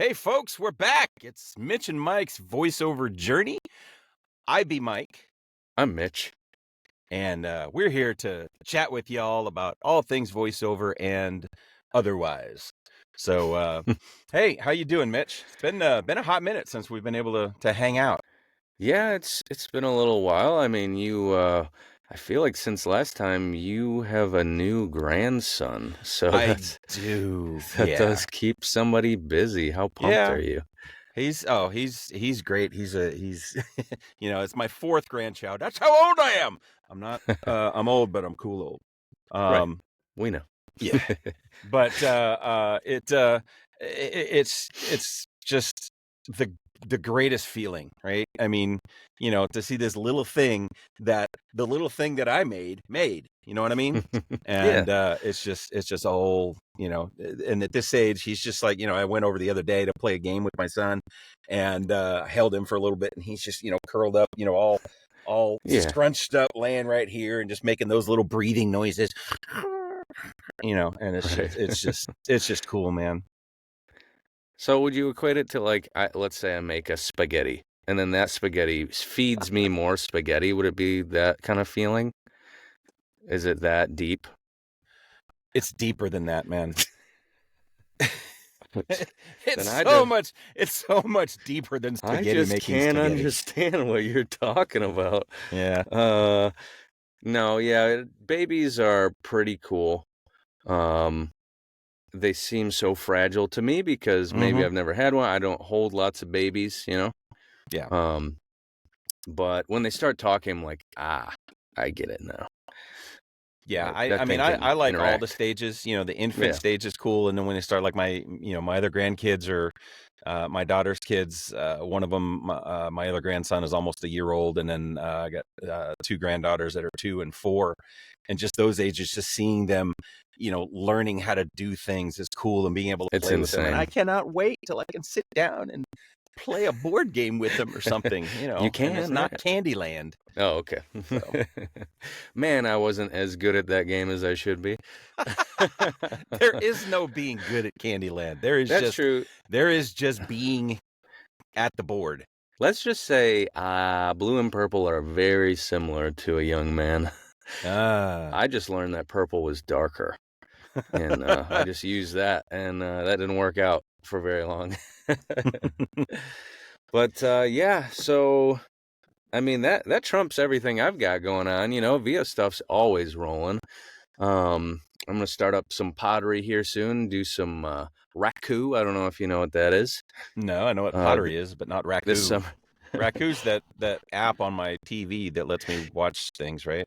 Hey, folks, we're back. It's Mitch and Mike's voiceover journey. I be Mike, I'm Mitch. and we're here to chat with y'all about all things voiceover and otherwise. So, hey, how you doing, Mitch? It's been a hot minute since we've been able to hang out. Yeah, it's been a little while. I mean, I feel like since last time you have a new grandson, so I do, that yeah, does keep somebody busy. How pumped yeah. are you? He's great. He's it's my fourth grandchild. That's how old I am. I'm not. I'm old, but I'm cool old. Right, Um, we know. Yeah, but it's just the greatest feeling, right? I mean, to see this the little thing that I made. You know what I mean? Yeah, And it's just a whole, and at this age, he's just like, I went over the other day to play a game with my son, and held him for a little bit, and he's just curled up, all yeah, scrunched up, laying right here, and just making those little breathing noises. And it's right. just it's just cool, man. So would you equate it to like, let's say I make a spaghetti, and then that spaghetti feeds me more spaghetti? Would it be that kind of feeling? Is it that deep? It's deeper than that, man. Then It's so much deeper than I spaghetti just making can't spaghetti. understand what you're talking about. Yeah. Uh, no, yeah, babies are pretty cool. Um, they seem so fragile to me because maybe Mm-hmm. I've never had one. I don't hold lots of babies, you know. Yeah. Um, but when they start talking, I'm like, I get it now. Yeah, I That mean thing I can like all the interact. stages. The infant Yeah. stage is cool, and then when they start like my other grandkids or my daughter's kids, one of them, my other grandson is almost a year old, and then I got two granddaughters that are 2 and 4, and just those ages, just seeing them, learning how to do things is cool, and being able to It's play with them, and I insane. cannot wait till I can sit down and play a board game with them or something, You and it's can, not right? Candyland. Oh, okay. So Man, I wasn't as good at that game as I should be. there is no being good at Candyland. There is That's just true. there is just being at the board. Let's just say blue and purple are very similar to a young man. Ah. I just learned that purple was darker, and I just used that, and that didn't work out for very long. But yeah, so I mean that trumps everything I've got going on. VIA stuff's always rolling. I'm gonna start up some pottery here soon. Do some raku. I don't know if you know what that is. No, I know what Th- pottery is, but not this Raku. summer. Raku's that app on my TV that lets me watch things, right?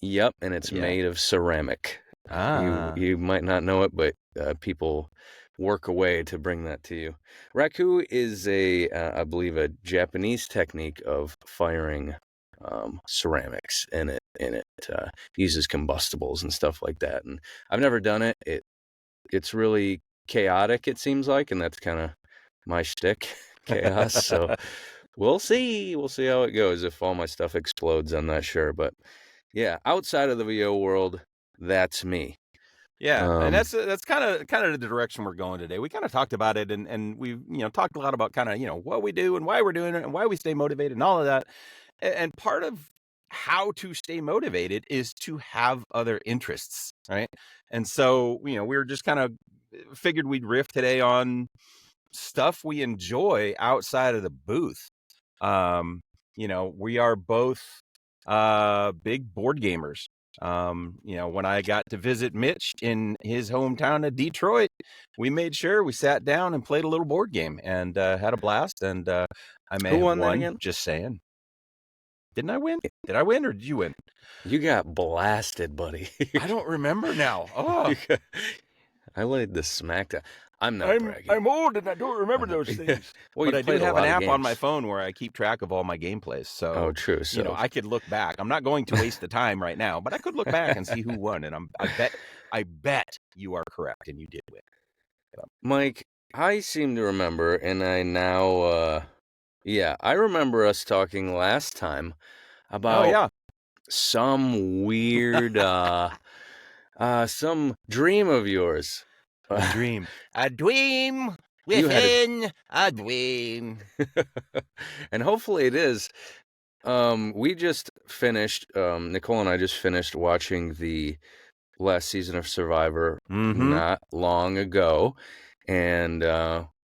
Yep, and it's Yeah. made of ceramic. You Ah. you might not know it, but people work away to bring that to you. Raku is I believe, a Japanese technique of firing ceramics, and it uses combustibles and stuff like that. And I've never done it. It's really chaotic, it seems like, and that's kind of my shtick, chaos. So we'll see. We'll see how it goes. If all my stuff explodes, I'm not sure, but. Yeah, outside of the VO world, that's me. Yeah, and Um, that's kind of the direction we're going today. We kind of talked about it, and we've talked a lot about kind of what we do and why we're doing it and why we stay motivated and all of that. And part of how to stay motivated is to have other interests, right? And so we were just kind of figured we'd riff today on stuff we enjoy outside of the booth. We are both big board gamers. When I got to visit Mitch in his hometown of Detroit, we made sure we sat down and played a little board game and had a blast. And I may who have won that won, again? just saying. Didn't I win? Did I win or did you win? You got blasted, buddy. I don't remember now. Oh, You got- I laid the smackdown. I'm not bragging. I'm old and I don't remember those things. Well, But you've I do played a have an lot of app on my games. phone where I keep track of all my gameplays. Oh, So, true. So, I could look back. I'm not going to waste the time right now, but I could look back and see who won. And I bet you are correct and you did win. Mike, I seem to remember, and I now, yeah, I remember us talking last time Oh about yeah. some weird, some dream of yours. A dream. A dream You had a within a dream. and hopefully it is. We just finished, Nicole and I just finished watching the last season of Survivor Mm-hmm. not long ago, and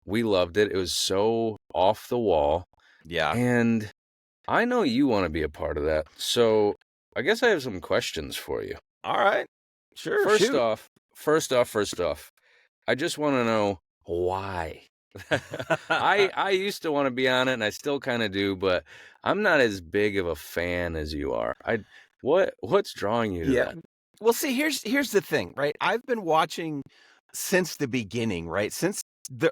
we loved it. It was so off the wall, Yeah. and I know you want to be a part of that. So I guess I have some questions for you. All right. Sure. First Shoot. off, first off, I just want to know why. I used to want to be on it, and I still kind of do, but I'm not as big of a fan as you are. What's drawing you to Yeah. that? Well, see, here's the thing, right? I've been watching since the beginning, right? Since the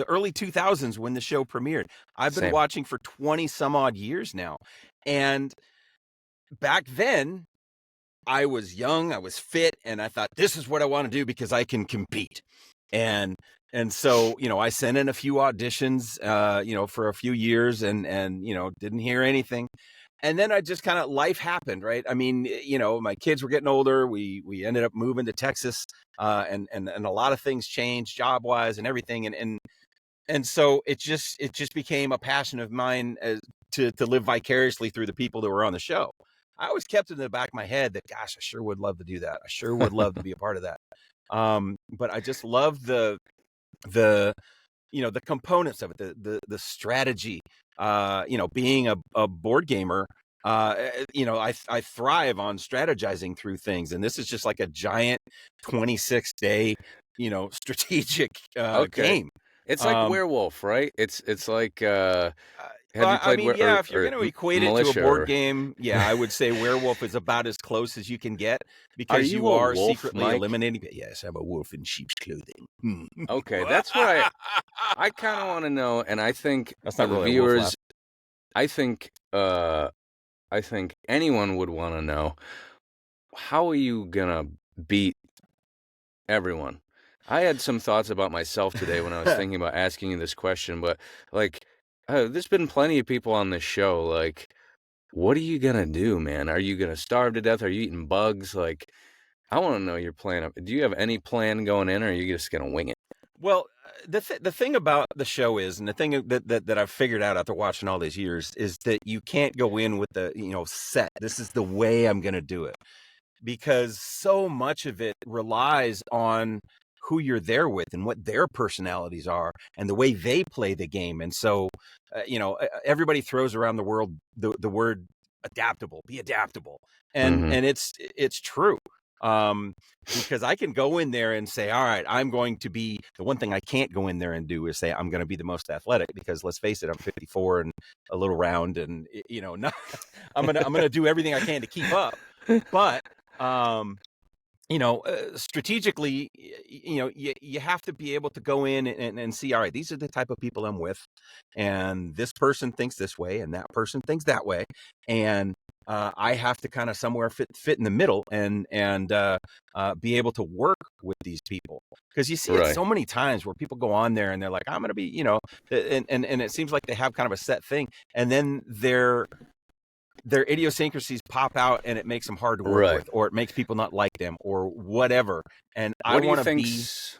early 2000s when the show premiered. I've been Same. watching for 20 some odd years now. And back then, I was young, I was fit, and I thought this is what I want to do because I can compete. And and so, I sent in a few auditions for a few years and didn't hear anything. And then I just kind of life happened, right? I mean, my kids were getting older. We ended up moving to Texas, and a lot of things changed job wise and everything. And so it just became a passion of mine to live vicariously through the people that were on the show. I always kept it in the back of my head that, gosh, I sure would love to do that. I sure would love to be a part of that. But I just love the the components of it, the strategy. Being a board gamer, I thrive on strategizing through things, and this is just like a giant 26-day strategic Okay. game. It's like Um, Werewolf, right? It's like have you I played mean, yeah, if you're going to equate it to a Militia board or game, yeah, I would say Werewolf is about as close as you can get are because you you a are wolf, secretly Mike? eliminating. Yes, I'm a wolf in sheep's clothing. Okay, that's what I kind of want to know, and I think That's not the really a wolf viewers laugh. I think I think anyone would want to know, how are you gonna beat everyone? I had some thoughts about myself today when I was thinking about asking you this question, but like, there's been plenty of people on this show. Like, what are you gonna do, man? Are you gonna starve to death? Are you eating bugs? Like, I want to know your plan. Do you have any plan going in, or are you just gonna wing it? Well, the thing about the show is, and the thing that I've figured out after watching all these years is that you can't go in with the set. This is the way I'm going to do it because so much of it relies on who you're there with and what their personalities are and the way they play the game. And so, everybody throws around the world the word adaptable, be adaptable. And Mm-hmm. and it's true. Um because I can go in there and say, all right, I'm going to be the one thing I can't go in there and do is say I'm going to be the most athletic because let's face it, I'm 54 and a little round and not, I'm going to do everything I can to keep up. But um strategically, you have to be able to go in and see, all right, these are the type of people I'm with, and this person thinks this way, and that person thinks that way, and I have to kind of somewhere fit in the middle and be able to work with these people because you see it Right, so many times where people go on there and they're like, I'm going to be, and it seems like they have kind of a set thing, and then their idiosyncrasies pop out and it makes them hard to work right. with or it makes people not like them or whatever, and I What do you want to be. think's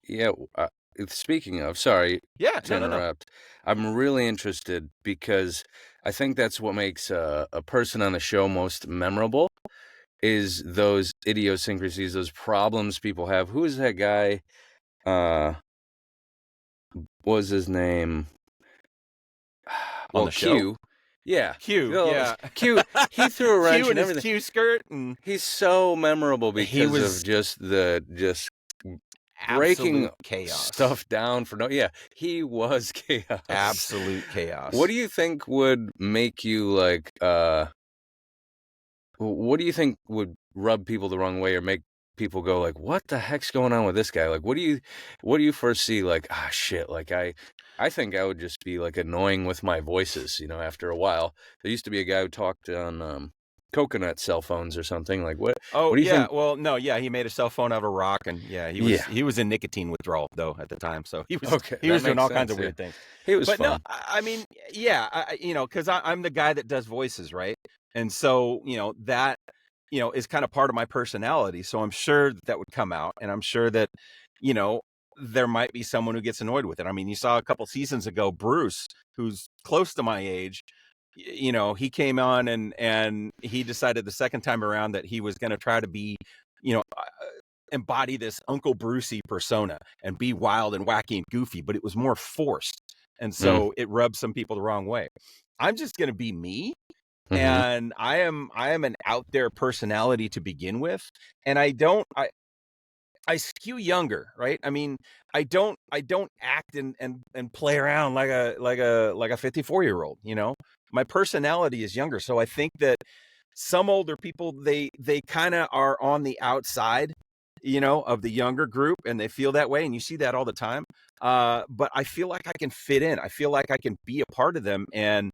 Yeah, speaking of, sorry Yeah, to no. interrupt. I'm really interested because I think that's what makes a person on the show most memorable is those idiosyncrasies, those problems people have. Who is that guy? Uh, what was his name? On Well, the show, Q. Yeah. Q, Well, yeah. Q, he threw a wrench Q and and his everything. Q skirt, and He's so memorable he because of was just breaking absolute chaos. stuff down for no, yeah, he was chaos. Absolute What chaos. do you think would make you like what do you think would rub people the wrong way or make people go like, what the heck's going on with this guy? Like what do you first see like, ah shit, like I think I would just be like annoying with my voices, after a while. There used to be a guy who talked on coconut cell phones or something. Like Oh what do you yeah, think? well, no, yeah, he made a cell phone out of a rock, and yeah, he was Yeah. he was in nicotine withdrawal though at the time, so he was Okay, he that was doing makes all kinds sense. of Yeah. weird things. He was But no, fun. I mean, yeah, because I'm the guy that does voices, right? And so that is kind of part of my personality. So I'm sure that would come out, and I'm sure that you know there might be someone who gets annoyed with it. I mean, you saw a couple seasons ago, Bruce, who's close to my age, he came on and he decided the second time around that he was going to try to be, you know, embody this Uncle Brucey persona and be wild and wacky and goofy, but it was more forced. And Mm, so it rubbed some people the wrong way. I'm just going to be me, mhm, and I am an out there personality to begin with, and I skew younger, right? I mean, I don't act and play around like a 54-year-old, you know? My personality is younger, so I think that some older people, they kind of are on the outside, of the younger group, and they feel that way, and you see that all the time. But I feel like I can fit in. I feel like I can be a part of them and,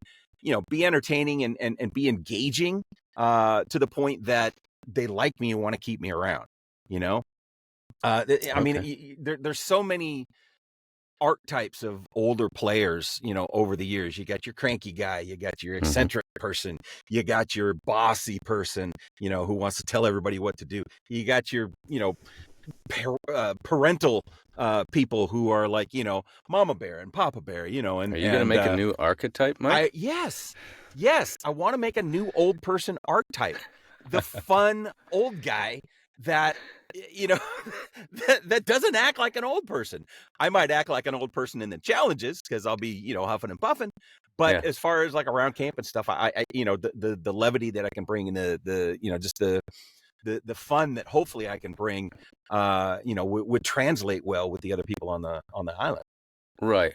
be entertaining and be engaging, to the point that they like me and want to keep me around, you know? I mean, okay. there's so many archetypes of older players, over the years. You got your cranky guy, you got your Mhm. eccentric person, you got your bossy person, who wants to tell everybody what to do. You got your, parental people who are like, mama bear and papa bear, Are and you gonna make a new archetype, Mike? yes, I want to make a new old person archetype, the fun old guy that you know that doesn't act like an old person. I might act like an old person in the challenges because I'll be, huffing and puffing. But Yeah. as far as like around camp and stuff, I the levity that I can bring in the just the fun that hopefully I can bring, would translate well with the other people on the island. Right.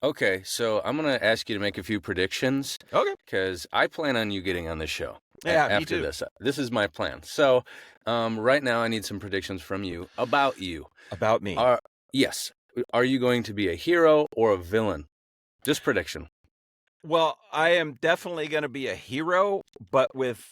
Okay, so I'm gonna ask you to make a few predictions Okay. because I plan on you getting on the show Yeah, me after too. this. This is my plan. So, right now I need some predictions from you about you. About me. Are yes, are you going to be a hero or a villain? Just prediction. Well, I am definitely going to be a hero, but with,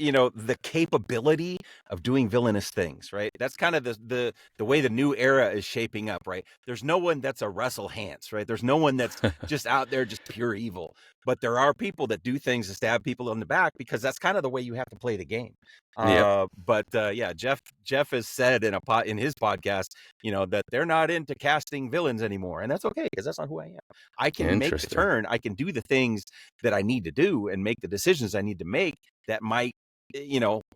the capability of doing villainous things, right? That's kind of the way the new era is shaping up, right? There's no one that's a Russell Hantz, right? There's no one that's just out there just pure evil. But there are people that do things to stab people in the back because that's kind of the way you have to play the game. Yep, But yeah, Jeff has said in his podcast, that they're not into casting villains anymore, and that's okay because that's not who I am. I can make the interesting. turn. I can do the things that I need to do and make the decisions I need to make that might,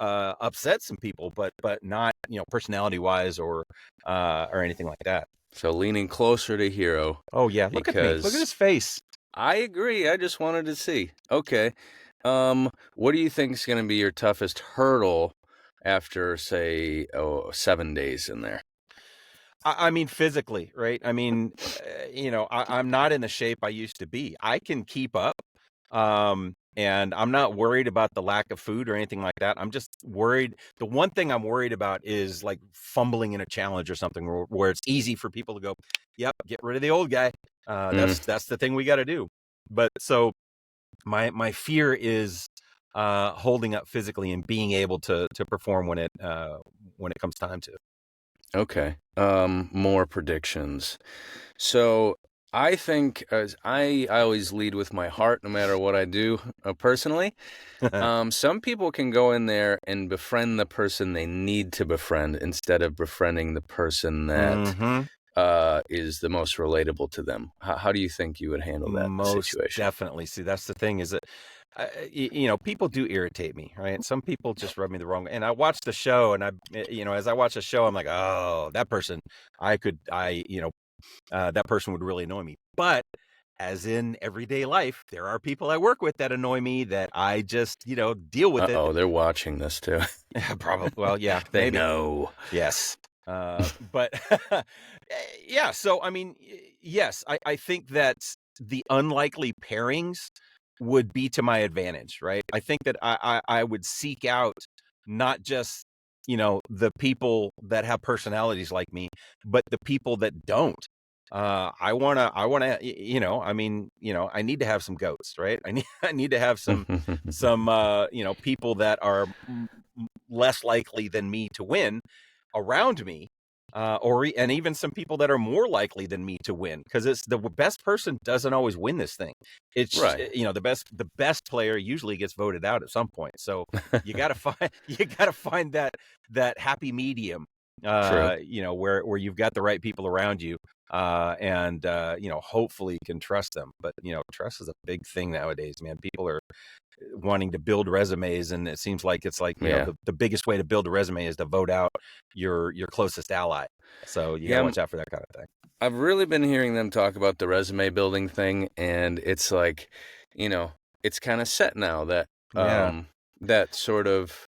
upset some people, but not, personality wise or anything like that. So leaning closer to hero Oh yeah, look at me. Look at because his face. I agree. I just wanted to see. Okay. What do you think is going to be your toughest hurdle after, say, 7 days in there? I mean, physically, right? I mean, I'm not in the shape I used to be. I can keep up, and I'm not worried about the lack of food or anything like that. I'm just worried. The one thing I'm worried about is like fumbling in a challenge or something where it's easy for people to go, "Yep, get rid of the old guy." Mm, That's the thing we got to do. But so my fear is holding up physically and being able to perform when it comes time to. okay. More predictions. So I think as I always lead with my heart, no matter what I do personally. Some people can go in there and befriend the person they need to befriend instead of befriending the person that hmm is the most relatable to them. How do you think you would handle that Most situation? definitely. See, that's the thing is that, people do irritate me, right? Some people just rub me the wrong way. And I watch the show and as I watch the show, I'm like, oh, that person, that person would really annoy me. But as in everyday life, there are people I work with that annoy me that I just, deal with it. Uh-oh, they're watching this too. Probably. Well, yeah, They maybe. know. Yes. But yeah, so I mean, yes, I think that the unlikely pairings would be to my advantage, right? I think that I would seek out not just, the people that have personalities like me, but the people that don't. I mean, I need to have some goats, right? I need to have some people that are less likely than me to win around me, and even some people that are more likely than me to win, because it's the best person doesn't always win this thing. It's Right. the best player usually gets voted out at some point. So you got to find you got to find that happy medium True. where you've got the right people around you, and hopefully can trust them. But trust is a big thing nowadays, man. People are wanting to build resumes, and it seems like it's like Yeah. the biggest way to build a resume is to vote out your closest ally. So you got Yeah, to watch out for that kind of thing. I've really been hearing them talk about the resume building thing, and it's like, it's kind of set now that Yeah. that sort of,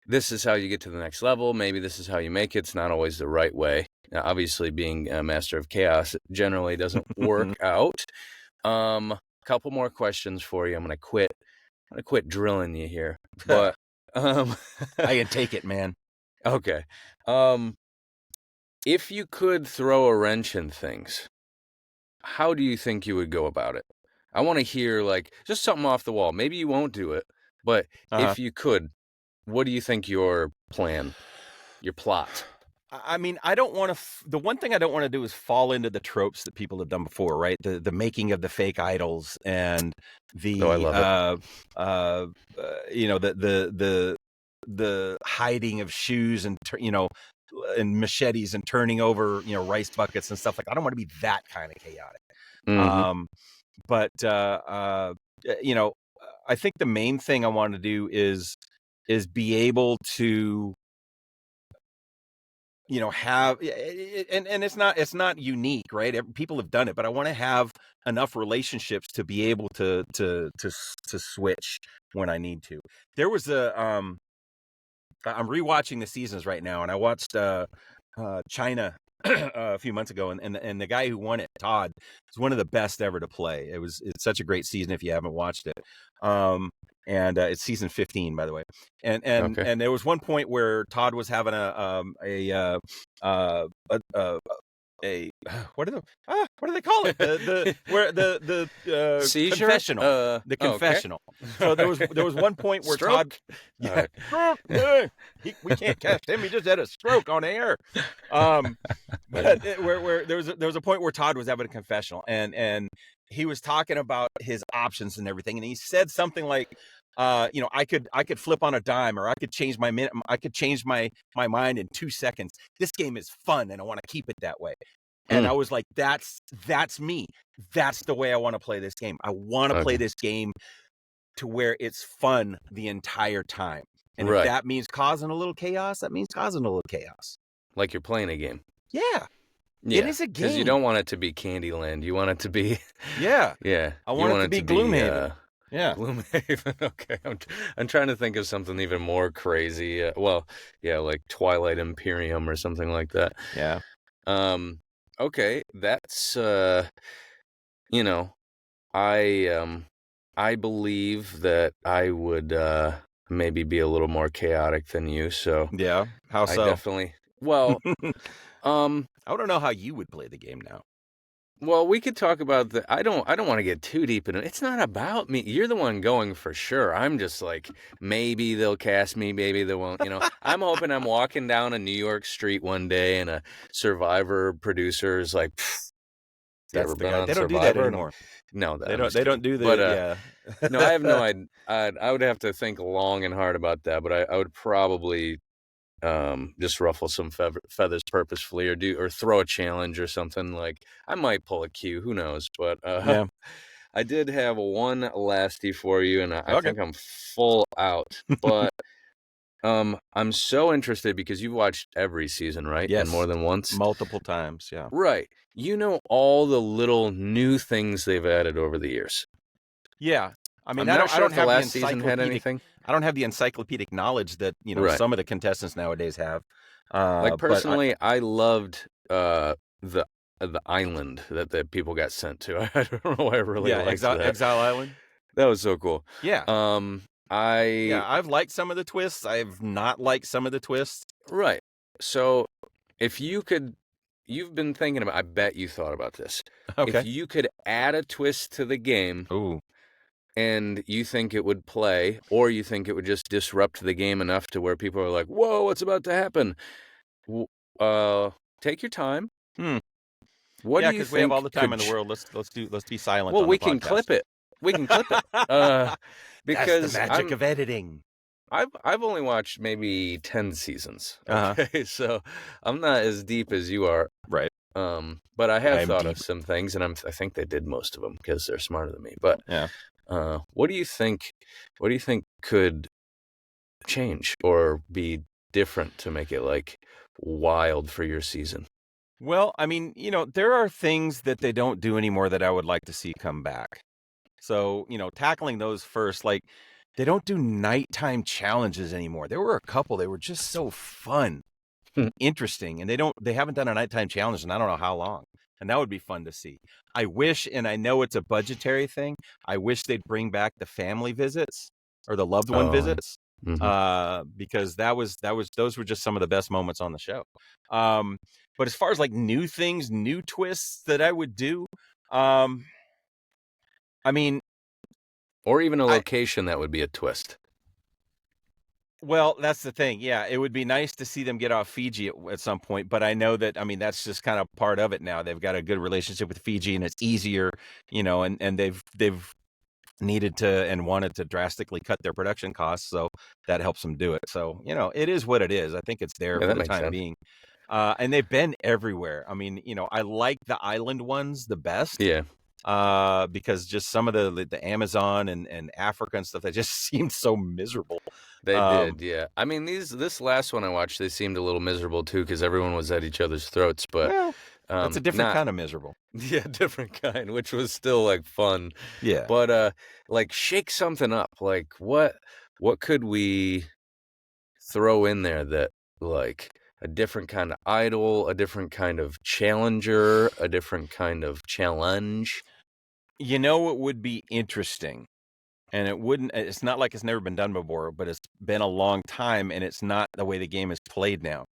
this is how you get to the next level. Maybe this is how you make it. It's not always the right way. Now, obviously, being a master of chaos generally doesn't work out. Couple more questions for you. I'm gonna quit drilling you here, but I can take it, man. okay. If you could throw a wrench in things, how do you think you would go about it? I want to hear like just something off the wall. Maybe you won't do it, but Uh-huh. if you could, what do you think your plot? I mean, I don't want to. The one thing I don't want to do is fall into the tropes that people have done before, right? The making of the fake idols and Oh, I the love it. the hiding of shoes and and machetes and turning over rice buckets and stuff like. I don't want to be that kind of chaotic. Mm-hmm. But you know, I think the main thing I want to do is be able to have and it's not unique, right? People have done it, but I want to have enough relationships to be able to switch when I need to. There was I'm rewatching the seasons right now, and I watched China a few months ago, and the guy who won it, Todd, is one of the best ever to play. It's such a great season if you haven't watched it. And it's season 15, by the way. And and Okay. and there was one point where Todd was having a what do they call it? The where the Seizure? confessional. The Okay. confessional. So there was one point where Todd, Stroke? All yeah, right. stroke, we can't cast him. He just had a stroke on air. But where there was a point where Todd was having a confessional, and he was talking about his options and everything, and he said something like, I could flip on a dime, or I could change my minute, I could change my mind in 2 seconds. This game is fun, and I want to keep it that way. And Mm, I was like, that's me. That's the way I want to play this game. I want to play okay. this game to where it's fun the entire time. And if Right. that means causing a little chaos, that means causing a little chaos. Like you're playing a game. Yeah, it Yeah. is a Because you game. don't want it to be Candyland. You want it to be, Yeah, yeah. I You want it want to it be to be Gloomhaven. Yeah, Gloomhaven. Okay. I'm trying to think of something even more crazy. Well, yeah, like Twilight Imperium or something like that. yeah, Okay. That's, you know, I believe that I would maybe be a little more chaotic than you, so yeah. How I so? definitely well, um I don't know how you would play the game now. well, we could talk about the I don't want to get too deep in it. It's not about me. You're the one going for sure. I'm just like maybe they'll cast me, maybe they won't, I'm hoping I'm walking down a New York street one day and a Survivor producer is like, "You That's ever the been guy. on They don't do that Survivor?" And anymore. no, They I'm don't. just They don't kidding. do But the. no, I have Yeah. no idea. I would have to think long and hard about that, but I would probably just ruffle some feathers purposefully, or throw a challenge or something. Like I might pull a Q, who knows? But Yeah. I did have one lasty for you, and I Okay. think I'm full out. But I'm so interested because you've watched every season, right? And more Yes. than once, Multiple times. Yeah. right? You know all the little new things they've added over the years. Yeah. I mean, I'm I not don't. I sure don't if the have the last season had encyclopedic. anything. I don't have the encyclopedic knowledge that Right. some of the contestants nowadays have. Like But personally, I loved the the island that people got sent to. I don't know why I really yeah, liked that. Exile Island. That was so cool. Yeah. Um, Yeah. I I've liked some of the twists. I've not liked some of the twists. right. So if you could, you've been thinking about. I bet you thought about this. If Okay. you could add a twist to the game, Ooh. and you think it would play, or you think it would just disrupt the game enough to where people are like, "Whoa, what's about to happen?" W- take your time. Hmm. What do Yeah, you because we have all think the time could in the world. Let's be silent well, on the we can podcast. clip it. We can clip it. That's the Because magic of editing. I've only watched maybe 10 seasons. Uh-huh. Okay, so I'm not as deep as you are. Right. But I have I'm thought of deep. some things, and I think they did most of them because they're smarter than me. But Yeah. what do you think? What do you think could change or be different to make it like wild for your season? Well, I mean, there are things that they don't do anymore that I would like to see come back. So, tackling those first, like they don't do nighttime challenges anymore. There were a couple, they were just so fun, interesting, and they haven't done a nighttime challenge in I don't know how long. And that would be fun to see. I wish, and I know it's a budgetary thing, I wish they'd bring back the family visits or the loved one Oh, visits. hmm. Because that was those were just some of the best moments on the show. Um, but as far as like new things, new twists that I would do, um, I mean, Or even a I location that would be a twist. well, that's the thing. Yeah, it would be nice to see them get off Fiji at some point, but I know that I mean that's just kind of part of it now. They've got a good relationship with Fiji, and it's easier, and they've needed to and wanted to drastically cut their production costs, so that helps them do it. So it is what it is. I think it's there Yeah, for that the makes time sense. being, and they've been everywhere. I mean, I like the island ones the best. Yeah, Because just some of the Amazon and Africa and stuff that just seemed so miserable. they Um, did. Yeah, I mean this last one I watched, they seemed a little miserable too because everyone was at each other's throats. But Well, that's a different not kind of miserable. yeah, different kind, which was still like fun. Yeah. But like shake something up. Like what could we throw in there that like a different kind of idol, a different kind of challenger, a different kind of challenge? You know what would be interesting? And it's not like it's never been done before, but it's been a long time and it's not the way the game is played now.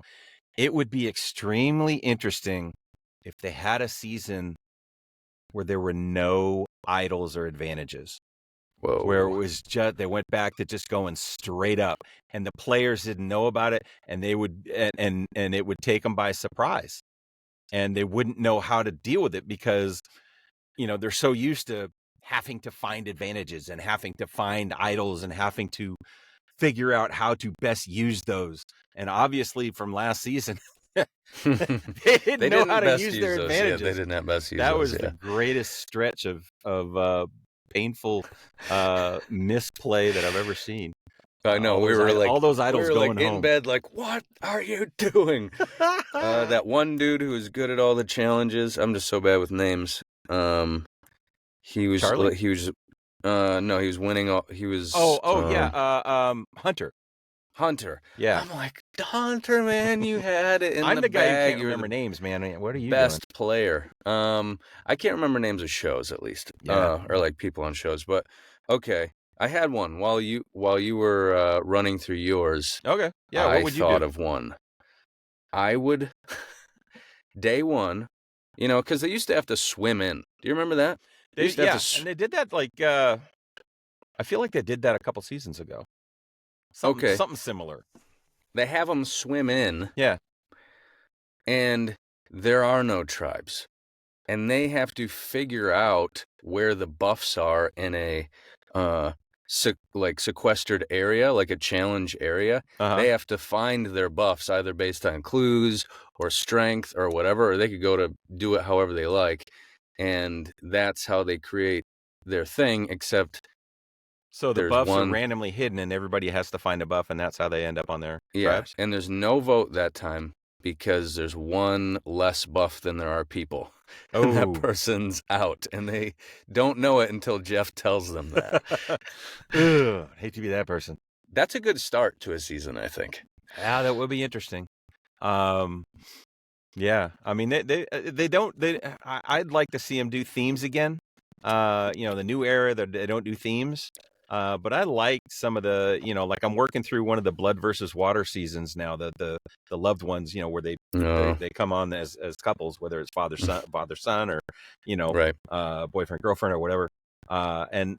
It would be extremely interesting if they had a season where there were no idols or advantages, where it Whoa. was just they went back to just going straight up and the players didn't know about it and they would and it would take them by surprise and they wouldn't know how to deal with it because they're so used to having to find advantages and having to find idols and having to figure out how to best use those. And obviously from last season, they didn't They know how didn't to best use use their those. Yeah, they advantages. did not best use That those. was the Yeah. greatest stretch of painful misplay that I've ever seen. I know we were All like those idols going in home. bed like, what are you doing? That one dude who was good at all the challenges. I'm just so bad with names. He was Charlie? he was no, he was winning all he was Oh yeah, Hunter. Hunter. Yeah. I'm like, Hunter, man, you had it in I'm the the guy who bag. can't You're remember the names, man. What are you doing? best player. I can't remember names of shows at least. Yeah. Or like people on shows, but okay. I had one while you were running through yours. Okay. Yeah, what I would you thought do? of one. I would day one, because they used to have to swim in. Do you remember that? They used to have to. And they did that like I feel like they did that a couple seasons ago. Something Okay, something similar. they have them swim in, Yeah. and there are no tribes, and they have to figure out where the buffs are in a uh like sequestered area, like a challenge area. Uh-huh. They have to find their buffs either based on clues or strength or whatever, or they could go to do it however they like, and that's how they create their thing. Except So the there's buffs are one, randomly hidden and everybody has to find a buff and that's how they end up on their yeah, tribes? and there's no vote that time because there's one less buff than there are people. And that Oh. person's out, and they don't know it until Jeff tells them that. Ugh, hate to be that person. That's a good start to a season, I think. Yeah, that would be interesting. Um Yeah, I mean they don't I'd like to see them do themes again. The new era that they don't do themes. But I like some of the like I'm working through one of the Blood versus Water seasons now. The loved ones, where No, they come on as couples, whether it's father son or right. boyfriend girlfriend or whatever. And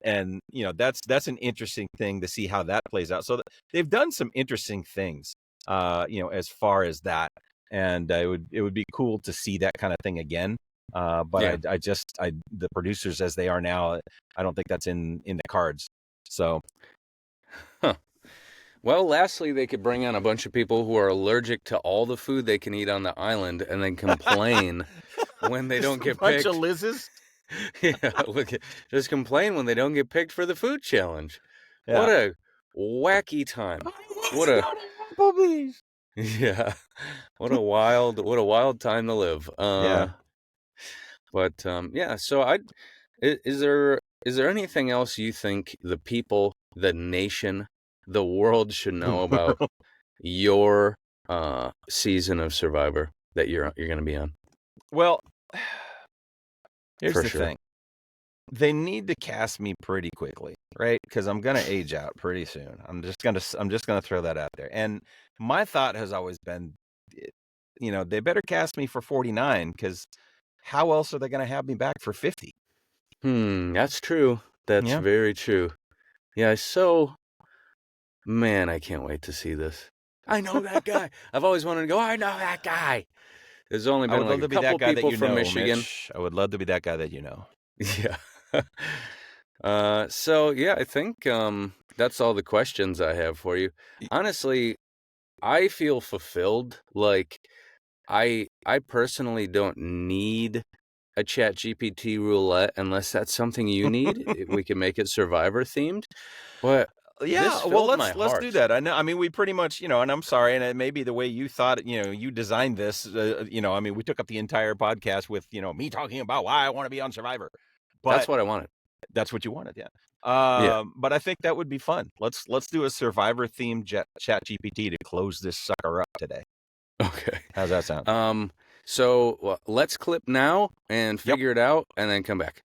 that's an interesting thing to see how that plays out. So they've done some interesting things. As far as that and it would be cool to see that kind of thing again. But Yeah. I the producers as they are now, I don't think that's in the cards. So Huh. Well, lastly, they could bring on a bunch of people who are allergic to all the food they can eat on the island and then complain when they Just don't a get bunch of picked. Liz's. Yeah, just complain when they don't get picked for the food challenge. What Yeah. a wacky time. I want What to a go to Applebee's. yeah. What a wild time to live. Yeah. But yeah, so is there anything else you think the people, the nation, the world should know about your season of Survivor that you're going to be on? Well, here's For the sure. thing. They need to cast me pretty quickly, right? Because I'm gonna age out pretty soon. I'm just gonna throw that out there. And my thought has always been, eh, they better cast me for 49 because how else are they gonna have me back for 50? That's true. That's Yeah. very true. Yeah, man, I can't wait to see this. I know that guy. I've always wanted to go, I know that guy. There's only I been would like love a to be that couple guy that people you from know, Michigan. Mitch. I would love to be that guy that you know. Yeah. So yeah, I think that's all the questions I have for you. Y Honestly, I feel fulfilled. Like I personally don't need a Chat GPT roulette unless that's something you need. We can make it Survivor themed. But this Yeah, well, filled my let's do heart. that. I know. I mean, we pretty much, and I'm sorry, and it may be the way you thought, you designed this. I mean, we took up the entire podcast with, me talking about why I want to be on Survivor, That's but what I wanted. that's what you wanted, yeah. Yeah. But I think that would be fun. Let's do a Survivor themed Chat GPT to close this sucker up today. Okay. How's that sound? So let's clip now and Yep. figure it out and then come back.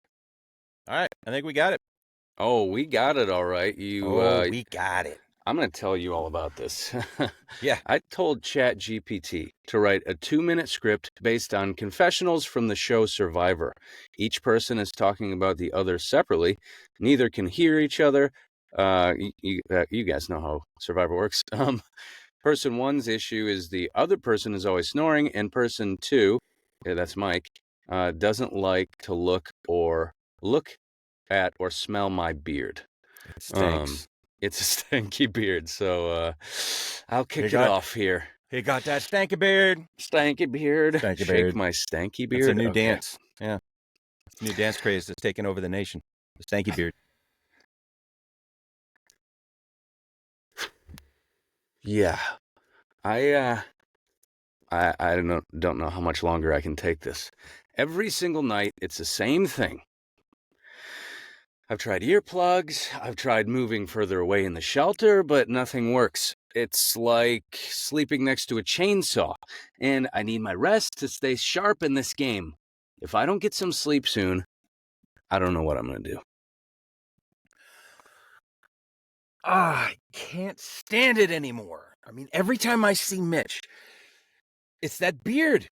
All right. I think we got it. Oh, we got it all right. Oh, we got it. I'm going to tell you all about this. Yeah. I told ChatGPT to write a 2-minute script based on confessionals from the show Survivor. Each person is talking about the other separately. Neither can hear each other. You guys know how Survivor works. Person one's issue is the other person is always snoring, and person two, yeah, that's Mike, doesn't like to look at or smell my beard. It Um, stinks. it's a stanky beard, so I'll He kick it got off here. he got that stanky beard. Stanky beard. Stanky Shake beard. my stanky That's a beard. new Okay. dance. Yeah. It's a new dance craze that's taken over the nation. The stanky beard. Yeah. I don't know how much longer I can take this. Every single night, it's the same thing. I've tried earplugs, I've tried moving further away in the shelter, but nothing works. It's like sleeping next to a chainsaw, and I need my rest to stay sharp in this game. If I don't get some sleep soon, I don't know what I'm going to do. I can't stand it anymore. I mean, every time I see Mitch, it's that beard.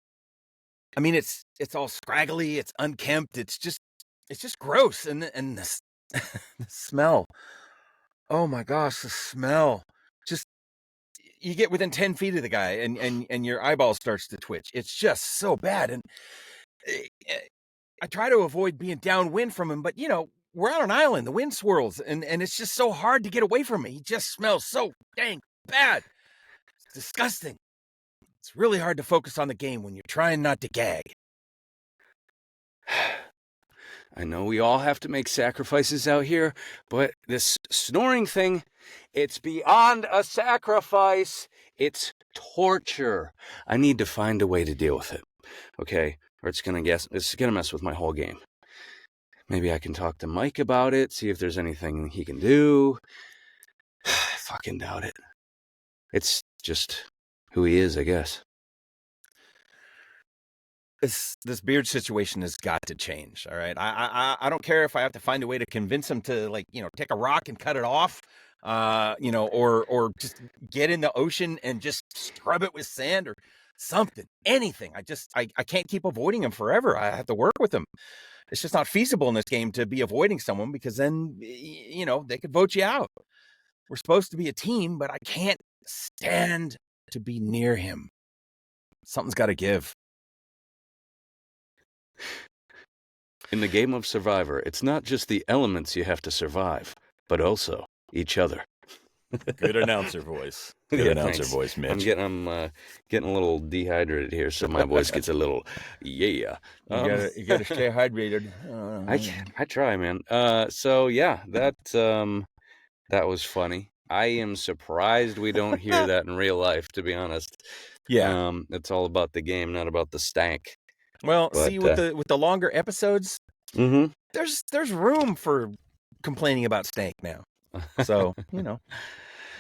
I mean, it's all scraggly, it's unkempt, it's just gross, and the, the smell. Oh my gosh, the smell! Just you get within 10 feet of the guy, and your eyeball starts to twitch. It's just so bad, and eh, I try to avoid being downwind from him, but we're on an island. The wind swirls, and it's just so hard to get away from him. He just smells so dang bad. It's disgusting. It's really hard to focus on the game when you're trying not to gag. I know we all have to make sacrifices out here, but this snoring thing, it's beyond a sacrifice. It's torture. I need to find a way to deal with it, okay? Or it's gonna mess with my whole game. Maybe I can talk to Mike about it, see if there's anything he can do. I fucking doubt it. It's just who he is, I guess. This beard situation has got to change. All right, I don't care if I have to find a way to convince him to take a rock and cut it off, or just get in the ocean and just scrub it with sand or something, anything. I can't keep avoiding him forever. I have to work with him. It's just not feasible in this game to be avoiding someone because then they could vote you out. We're supposed to be a team, but I can't stand to be near him. Something's got to give. In the game of Survivor, it's not just the elements you have to survive, but also each other. Good announcer voice. Good Yeah, announcer thanks. voice, Mitch. I'm getting a little dehydrated here, so my voice gets a little yeah. You gotta stay hydrated. I try, man. So yeah, that was funny. I am surprised we don't hear that in real life, to be honest. Yeah. It's all about the game, not about the stank. Well, But see, with the longer episodes, mhm. there's room for complaining about stank now. So,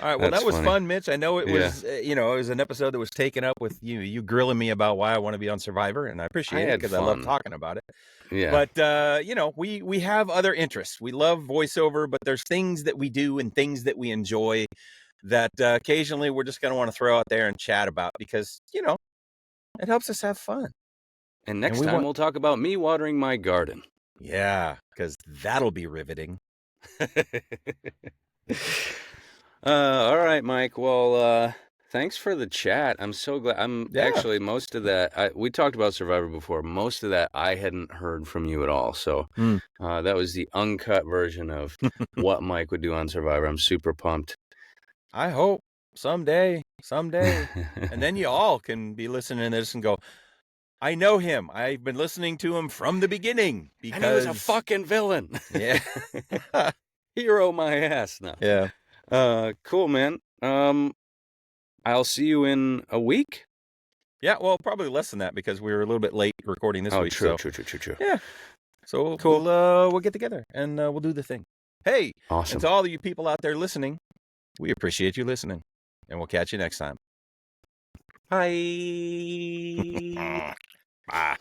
All right, well, That's that was funny. fun, Mitch. I know it Yeah. was, it was an episode that was taken up with you grilling me about why I want to be on Survivor, and I I appreciate it had because I love fun. talking about it. Yeah. But we have other interests. We love voiceover, but there's things that we do and things that we enjoy that occasionally we're just going to want to throw out there and chat about because it helps us have fun. And And next we time want, we'll talk about me watering my garden. yeah, because that'll be riveting. All right, Mike. Well, thanks for the chat. I'm so glad. I'm Yeah. actually most of that. We talked about Survivor before. Most of that I hadn't heard from you at all. So Mm. that was the uncut version of what Mike would do on Survivor. I'm super pumped. I hope someday. And then you all can be listening to this and go, I know him. I've been listening to him from the beginning And he was a because fucking villain. yeah. Hero my ass now. Yeah. Cool, man. I'll see you in a week. Yeah, well, probably less than that because we were a little bit late recording this week. True, So true. yeah. So Cool. we'll get together and we'll do the thing. Hey, Awesome. and to all of you people out there listening, we appreciate you listening. And we'll catch you next time. Bye. Bye.